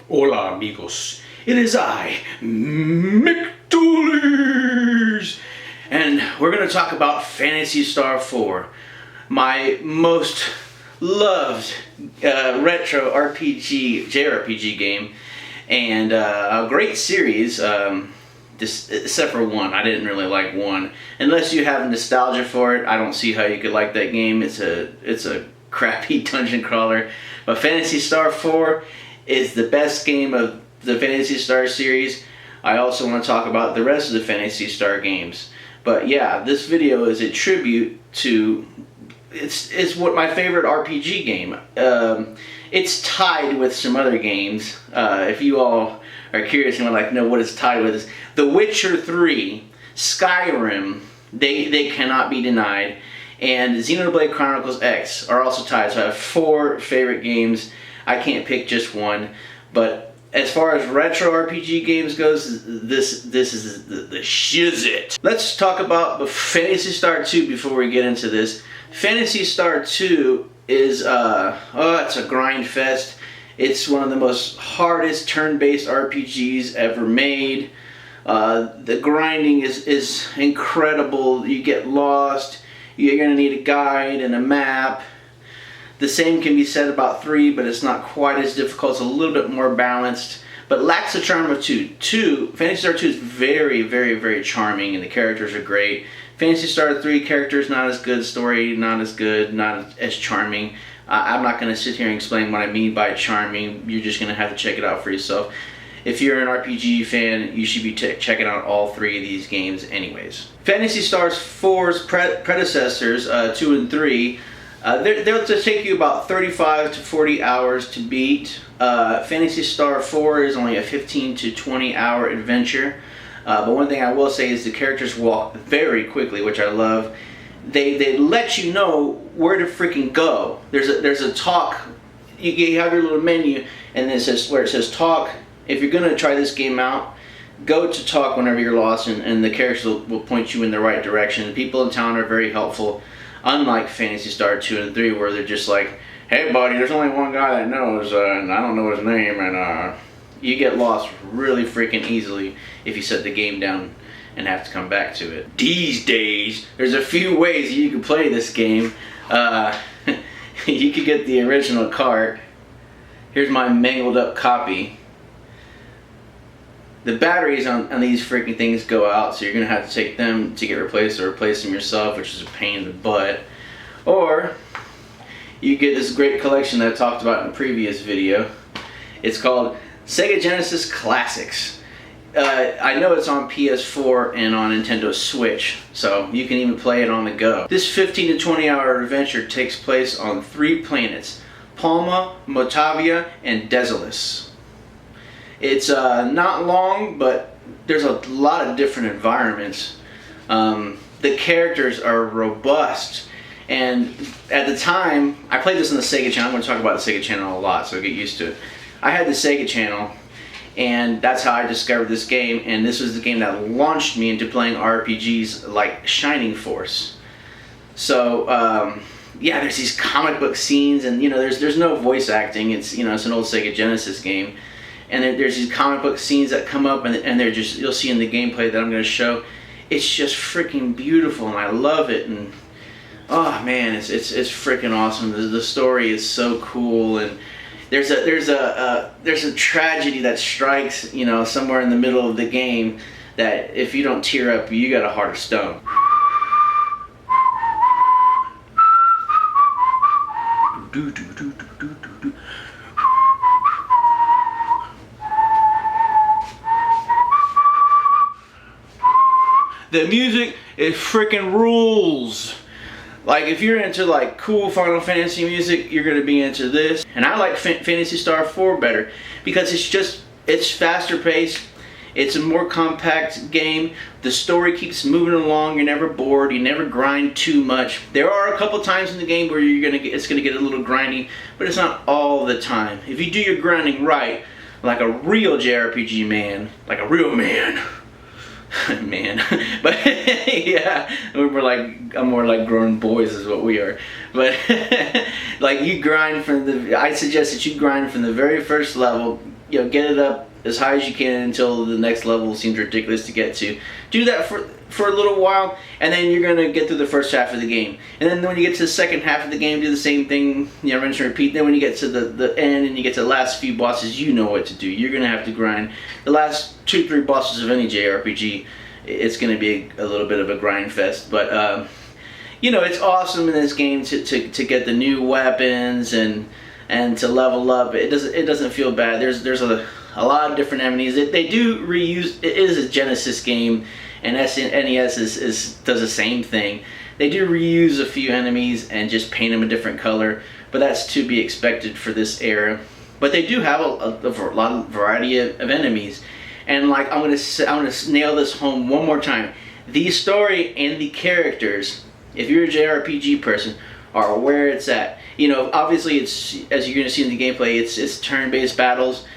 Hola amigos, it is I, McDoolies, and we're going to talk about Phantasy Star 4, my most loved retro RPG, JRPG game, and a great series, except for one. I didn't really like one. Unless you have nostalgia for it, I don't see how you could like that game. It's a crappy dungeon crawler, but Phantasy Star 4 is the best game of the Phantasy Star series. I also want to talk about the rest of the Phantasy Star games. But yeah, this video is a tribute to, it's what my favorite RPG game. It's tied with some other games. If you all are curious and would like to know what it's tied with, is The Witcher 3, Skyrim, they cannot be denied, and Xenoblade Chronicles X are also tied. So I have 4 favorite games. I can't pick just one, but as far as retro RPG games goes, this is the shizit. Let's talk about Phantasy Star 2 before we get into this. Phantasy Star 2 is it's a grind fest. It's one of the most hardest turn-based RPGs ever made. The grinding is incredible. You get lost. You're gonna need a guide and a map. The same can be said about 3, but it's not quite as difficult. It's a little bit more balanced, but lacks the charm of 2. Phantasy Star 2 is very, very, very charming, and the characters are great. Phantasy Star 3 characters not as good, story not as good, not as charming. I'm not going to sit here and explain what I mean by charming. You're just going to have to check it out for yourself. If you're an RPG fan, you should be checking out all 3 of these games anyways. Phantasy Star 4's predecessors, 2 and 3, they'll just take you about 35 to 40 hours to beat. Phantasy Star 4 is only a 15 to 20 hour adventure. But one thing I will say is the characters walk very quickly, which I love. They let you know where to freaking go. There's a talk. You have your little menu, and it says where it says talk. If you're gonna try this game out, go to talk whenever you're lost, and the characters will point you in the right direction. The people in town are very helpful. Unlike Phantasy Star 2 and 3, where they're just like, hey buddy, there's only one guy that knows, and I don't know his name, and you get lost really freaking easily if you set the game down and have to come back to it. These days, there's a few ways you can play this game. You could get the original cart. Here's my mangled up copy. The batteries on these freaking things go out, so you're going to have to take them to get replaced or replace them yourself, which is a pain in the butt. Or you get this great collection that I talked about in a previous video. It's called Sega Genesis Classics. I know it's on PS4 and on Nintendo Switch, so you can even play it on the go. This 15 to 20 hour adventure takes place on 3 planets: Palma, Motavia, and Desolus. It's not long, but there's a lot of different environments. The characters are robust, and at the time, I played this on the Sega channel. I'm going to talk about the Sega channel a lot, so get used to it. I had the Sega channel, and that's how I discovered this game, and this was the game that launched me into playing RPGs like Shining Force. So, yeah, there's these comic book scenes, and there's no voice acting. It's it's an old Sega Genesis game. And there's these comic book scenes that come up, and they're just, you'll see in the gameplay that I'm going to show. It's just freaking beautiful, and I love it. And oh man, it's freaking awesome. The story is so cool, and there's a tragedy that strikes somewhere in the middle of the game that if you don't tear up, you got a heart of stone. The music is freaking rules. Like, if you're into like cool Final Fantasy music, you're gonna be into this. And I like Phantasy Star 4 better because it's faster paced. It's a more compact game. The story keeps moving along. You're never bored. You never grind too much. There are a couple times in the game where it's gonna get a little grindy, but it's not all the time. If you do your grinding right, like a real JRPG man, like a real man. Man, but yeah, I'm more like grown boys is what we are. But like you grind I suggest that you grind from the very first level. You know, get it up as high as you can until the next level seems ridiculous to get to. Do that for a little while, and then you're gonna get through the first half of the game. And then when you get to the second half of the game, do the same thing. You know, rinse and repeat. Then when you get to the end and you get to the last few bosses, you know what to do. You're gonna have to grind the last 2-3 bosses of any JRPG. It's gonna be a little bit of a grind fest, but you know, it's awesome in this game to get the new weapons and to level up. It doesn't feel bad. There's a lot of different enemies. They do reuse. It is a Genesis game, and NES does the same thing. They do reuse a few enemies and just paint them a different color, but that's to be expected for this era. But they do have a lot of variety of enemies, and like I'm gonna nail this home one more time. The story and the characters, if you're a JRPG person, are where it's at. You know, obviously it's, as you're going to see in the gameplay, it's turn-based battles.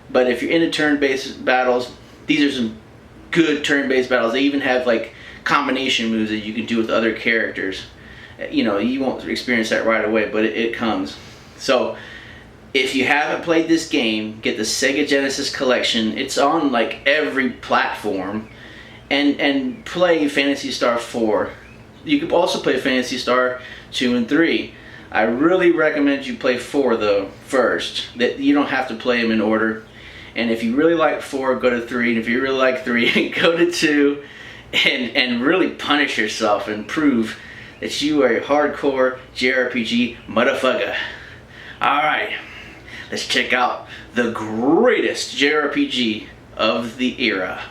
But if you're into turn-based battles, these are some good turn-based battles. They even have like combination moves that you can do with other characters. You know, you won't experience that right away, but it comes. So if you haven't played this game, get the Sega Genesis collection. It's on like every platform, and play Phantasy Star 4. You could also play Phantasy Star 2 and 3. I really recommend you play 4 though first. That you don't have to play them in order. And if you really like 4, go to 3. And if you really like 3, go to 2. And really punish yourself and prove that you are a hardcore JRPG motherfucker. Alright, let's check out the greatest JRPG of the era.